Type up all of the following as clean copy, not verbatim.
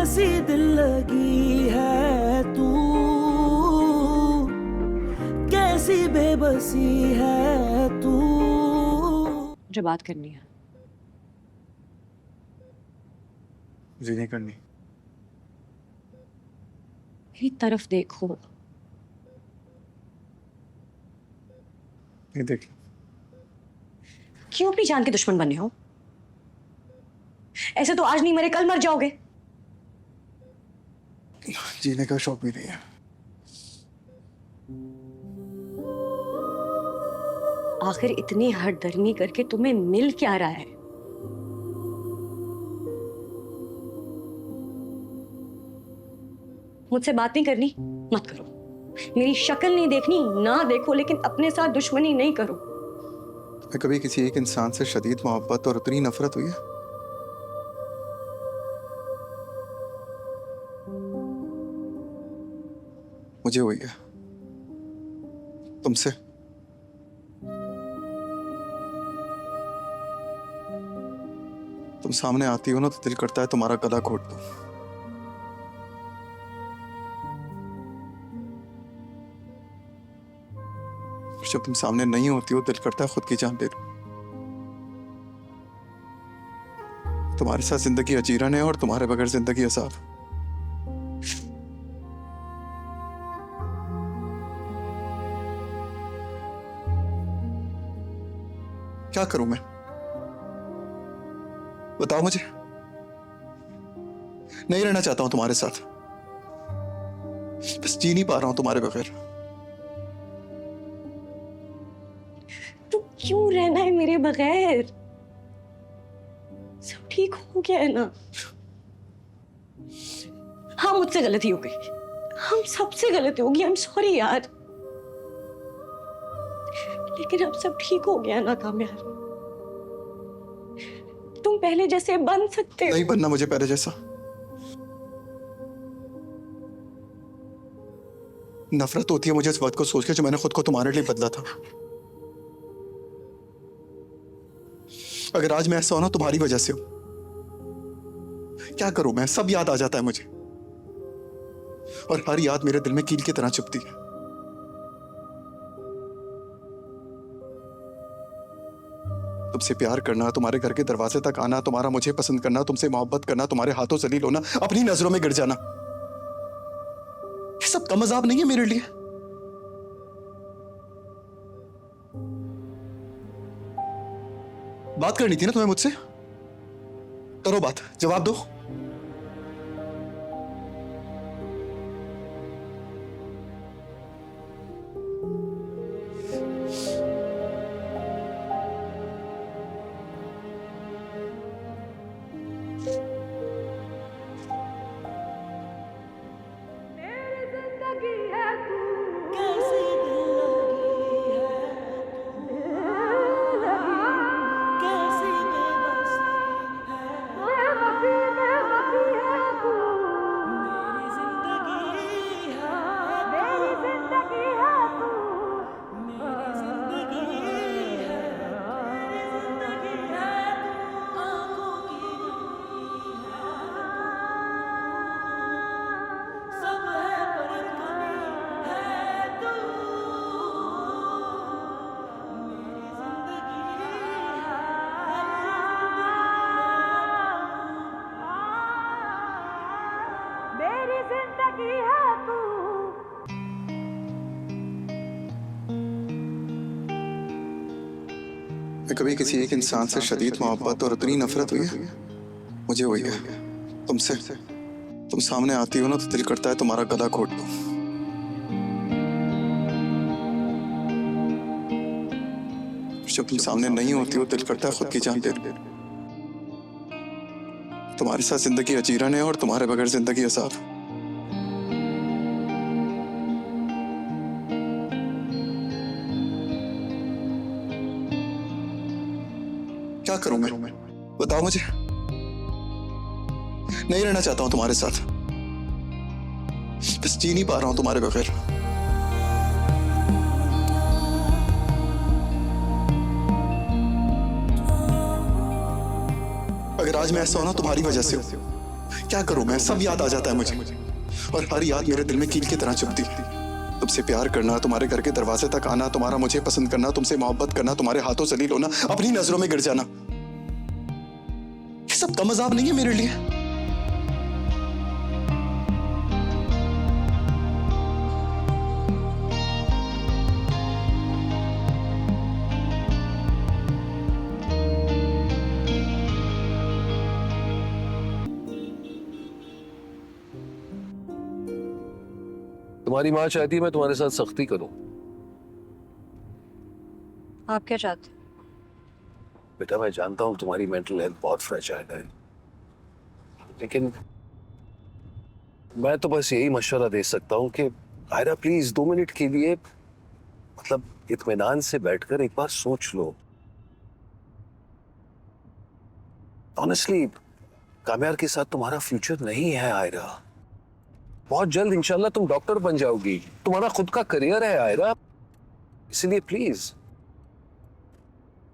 कैसी दिल लगी है तू, कैसी बेबसी है तू। मुझे बात करनी है। मुझे नहीं करनी। मेरी तरफ देखो। नहीं देख। क्यों अपनी जान के दुश्मन बने हो? ऐसे तो आज नहीं मरे कल मर जाओगे। जीने का शौक भी नहीं है। आखिर इतनी हठधर्मी करके तुम्हें मिल क्या रहा है? मुझसे बात नहीं करनी, मत करो। मेरी शक्ल नहीं देखनी, ना देखो, लेकिन अपने साथ दुश्मनी नहीं करो। तुम्हें कभी किसी एक इंसान से शदीद मोहब्बत और उतनी नफरत हुई है? मुझे हुई है। तुमसे। तुम सामने आती हो ना तो दिल करता है तुम्हारा गला घोट दो। जब तुम सामने नहीं होती हो दिल करता है खुद की जान ले लूं। तुम्हारे साथ जिंदगी अजीरन है और तुम्हारे बगैर जिंदगी आजाद। क्या करूं मैं? बताओ मुझे। नहीं रहना चाहता हूं तुम्हारे साथ, बस जी नहीं पा रहा हूं तुम्हारे बगैर। तो क्यों रहना है मेरे बगैर? सब ठीक हो गया है ना? हाँ, मुझसे गलती हो गई, हम सबसे गलती होगी। आई एम सॉरी यार, लेकिन अब सब ठीक हो गया ना कामयाब। तुम पहले जैसे बन सकते हो। नहीं बनना मुझे पहले जैसा। नफरत होती है मुझे इस वक्त को सोच के जो मैंने खुद को तुम्हारे लिए बदला था। अगर आज मैं ऐसा हो ना तुम्हारी वजह से हो। क्या करूं मैं? सब याद आ जाता है मुझे, और हर याद मेरे दिल में कील की तरह चुभती है। तुमसे प्यार करना, तुम्हारे घर के दरवाजे तक आना, तुम्हारा मुझे पसंद करना, तुमसे मोहब्बत करना, तुम्हारे हाथों जलील होना, अपनी नजरों में गिर जाना, ये सब कम अजाब नहीं है मेरे लिए? बात करनी थी ना तुम्हें मुझसे? करो बात, जवाब दो। मैं कभी किसी एक इंसान से शदीद मोहब्बत और उतनी नफरत हुई है? मुझे हुई है। तुमसे। तुम सामने आती हो ना तो दिल करता है तुम्हारा गला घोट दो। जब तुम सामने नहीं होती हो दिल करता है खुद की जान ले लूं। तुम्हारे साथ जिंदगी अजीरन है और तुम्हारे बगैर जिंदगी आजाद। क्या करूं मैं? बताओ मुझे। नहीं रहना चाहता हूं तुम्हारे साथ, बस जी नहीं पा रहा हूं तुम्हारे बगैर। अगर आज मैं ऐसा हो ना तुम्हारी वजह से हो। क्या करूं मैं, सब याद आ जाता है मुझे, और हर याद मेरे दिल में कील की तरह चुभती। तुमसे प्यार करना, तुम्हारे घर के दरवाजे तक आना, तुम्हारा मुझे पसंद करना, तुमसे मोहब्बत करना, तुम्हारे हाथों जलील होना, अपनी नजरों में गिर जाना, ये सब कम अज़ाब नहीं है मेरे लिए? तुम्हारी माँ चाहती है मैं तुम्हारे साथ सख्ती करूं। आप क्या चाहते? बेटा मैं जानता हूं तुम्हारी मेंटल हेल्थ बहुत फ्रेजाइल है, लेकिन मैं तो बस यही मशवरा दे सकता हूं कि आयरा प्लीज 2 मिनट के लिए मतलब इत्मीनान से बैठकर एक बार सोच लो। ऑनेस्टली काम्यार के साथ तुम्हारा फ्यूचर नहीं है आयरा। बहुत जल्द इंशाल्लाह तुम डॉक्टर बन जाओगी, तुम्हारा खुद का करियर है आयरा, इसलिए please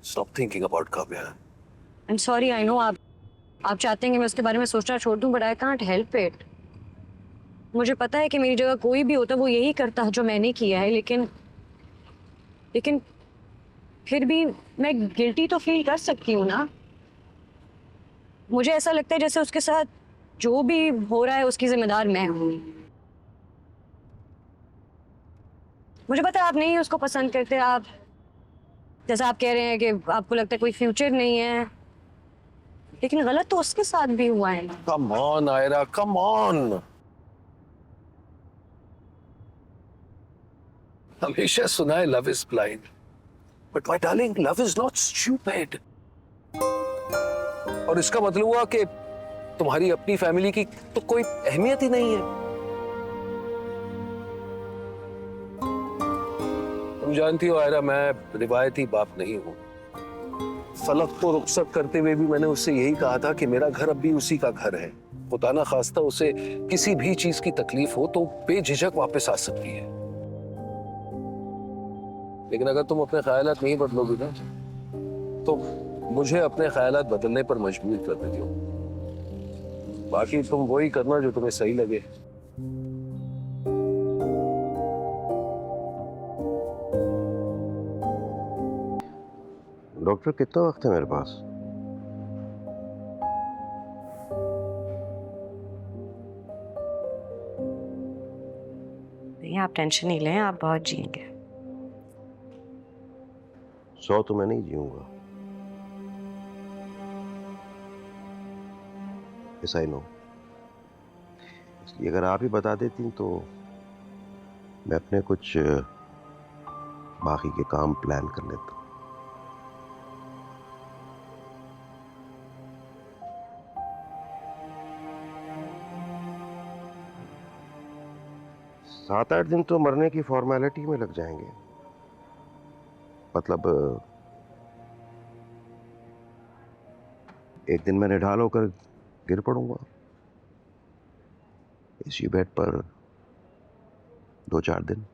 stop thinking about Kamyar. I am sorry, I know आप चाहते हैं कि मैं उसके बारे में सोचना छोड़ दूं, but I can't help it. मुझे पता है कि मेरी जगह कोई भी होता वो यही करता जो मैंने किया है, लेकिन फिर भी मैं गिल्टी तो फील कर सकती हूँ ना। मुझे ऐसा लगता है जैसे उसके साथ जो भी हो रहा है उसकी जिम्मेदार मैं हूँ। मुझे पता है आप नहीं उसको पसंद करते, आप जैसा आप कह रहे हैं कि आपको लगता है कोई फ्यूचर नहीं है, लेकिन गलत तो उसके साथ भी हुआ है। Come on Aira, come on. हमेशा सुना है love is blind, but my darling love is not stupid. और इसका मतलब हुआ कि तुम्हारी अपनी फैमिली की तो कोई अहमियत ही नहीं है। तुम जानती हो आयरा मैं रिवायती बाप नहीं हूं। फलक को रुखसत करते हुए भी मैंने उससे यही कहा था कि मेरा घर अब भी उसी का घर है। खुदा ना खास्ता उसे किसी भी चीज की तकलीफ हो तो बेझिझक वापस आ सकती है। लेकिन अगर तुम अपने ख्यालात नहीं बदलोगी ना तो मुझे अपने ख्यालात बदलने पर मजबूर कर देती हो। बाकी तुम वही करना जो तुम्हें सही लगे। डॉक्टर कितना वक्त है मेरे पास? नहीं, आप टेंशन नहीं लें, आप बहुत जिएंगे। 100 तो मैं नहीं जीऊंगा, ऐसा ही नो। इसलिए अगर आप ही बता देती तो मैं अपने कुछ बाकी के काम प्लान कर लेता। सात आठ दिन तो मरने की फॉर्मेलिटी में लग जाएंगे। मतलब एक दिन मैं निढाल होकर गिर पड़ूंगा इसी बेड पर, 2-4 दिन,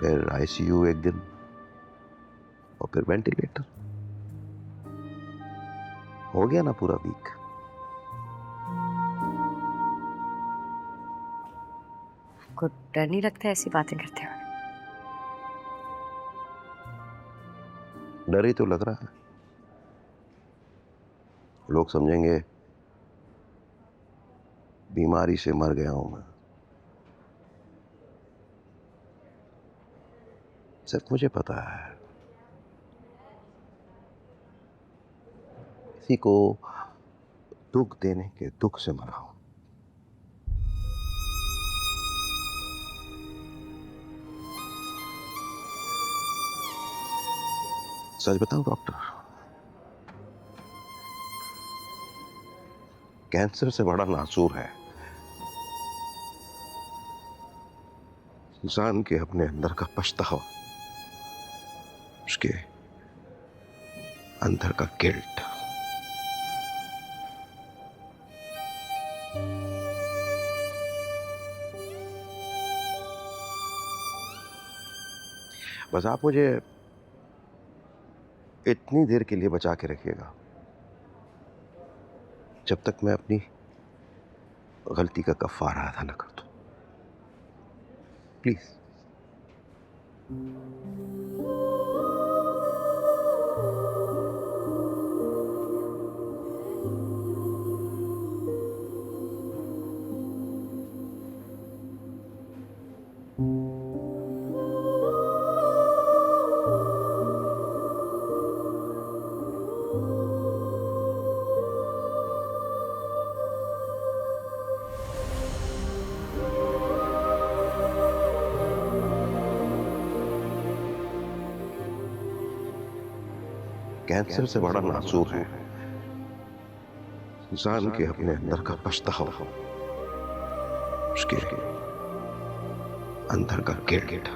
फिर आईसीयू एक दिन, और फिर वेंटिलेटर। हो गया ना पूरा वीक। आपको डर नहीं लगता ऐसी बातें करते हुए? डर ही तो लग रहा है। लोग समझेंगे बीमारी से मर गया हूं मैं। सिर्फ मुझे पता है किसी को दुख देने के दुख से मरा हूं। सच बताऊं डॉक्टर, कैंसर से बड़ा नासूर है इंसान के अपने अंदर का पछतावा, उसके अंदर का गिल्ट। बस आप मुझे इतनी देर के लिए बचा के रखिएगा जब तक मैं अपनी गलती का कफारा अदा न कर दूं, प्लीज। कैंसर से बड़ा नाजुक है इंसान के अपने अंदर का पछतावा, उसके अंदर का गिल्ट।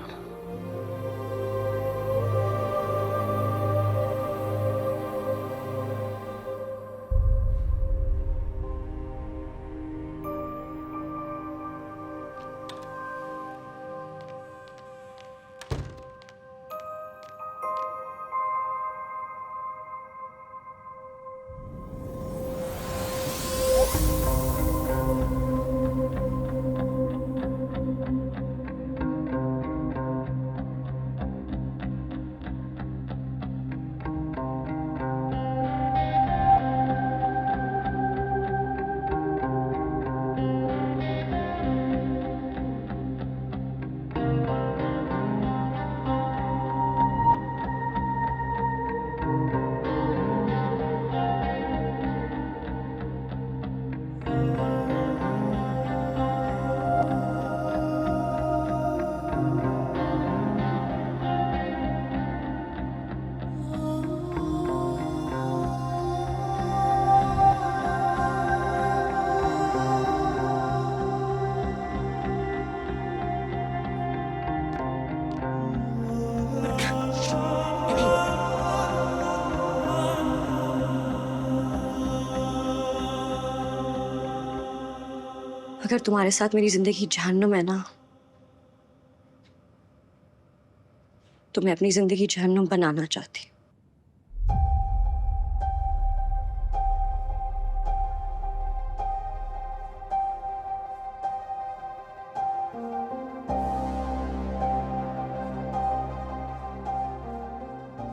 अगर तुम्हारे साथ मेरी जिंदगी जहन्नुम है ना, तो मैं अपनी जिंदगी जहन्नुम बनाना चाहती हूँ।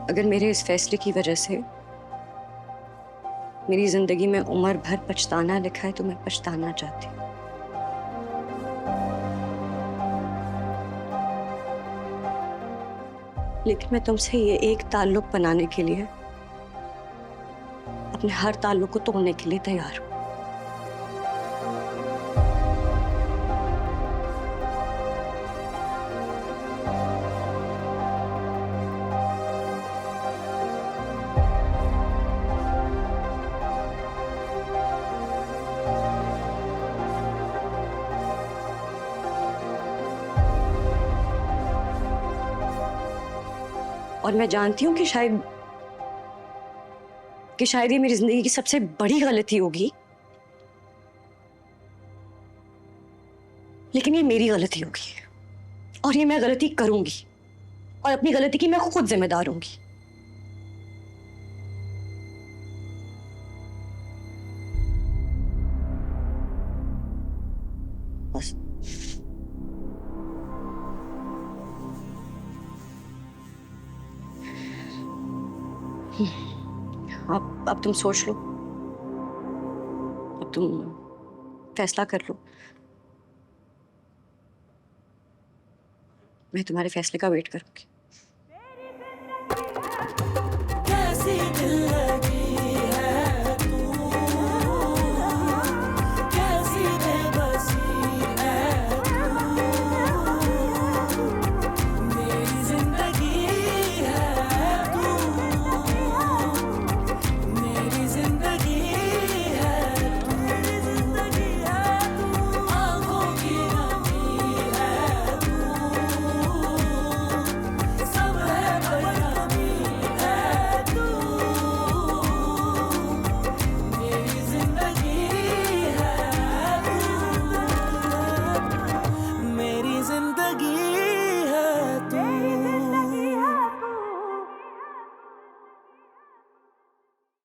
अगर मेरे इस फैसले की वजह से मेरी जिंदगी में उम्र भर पछताना लिखा है, तो मैं पछताना चाहती हूँ। लेकिन मैं तुमसे ये एक ताल्लुक बनाने के लिए अपने हर ताल्लुक को तोड़ने के लिए तैयार हूं। और मैं जानती हूँ कि शायद ये मेरी जिंदगी की सबसे बड़ी गलती होगी, लेकिन ये मेरी गलती होगी और ये मैं गलती करूंगी और अपनी गलती की मैं खुद जिम्मेदार होंगी। बस। अब तुम सोच लो, अब तुम फैसला कर लो। मैं तुम्हारे फैसले का वेट करूंगी।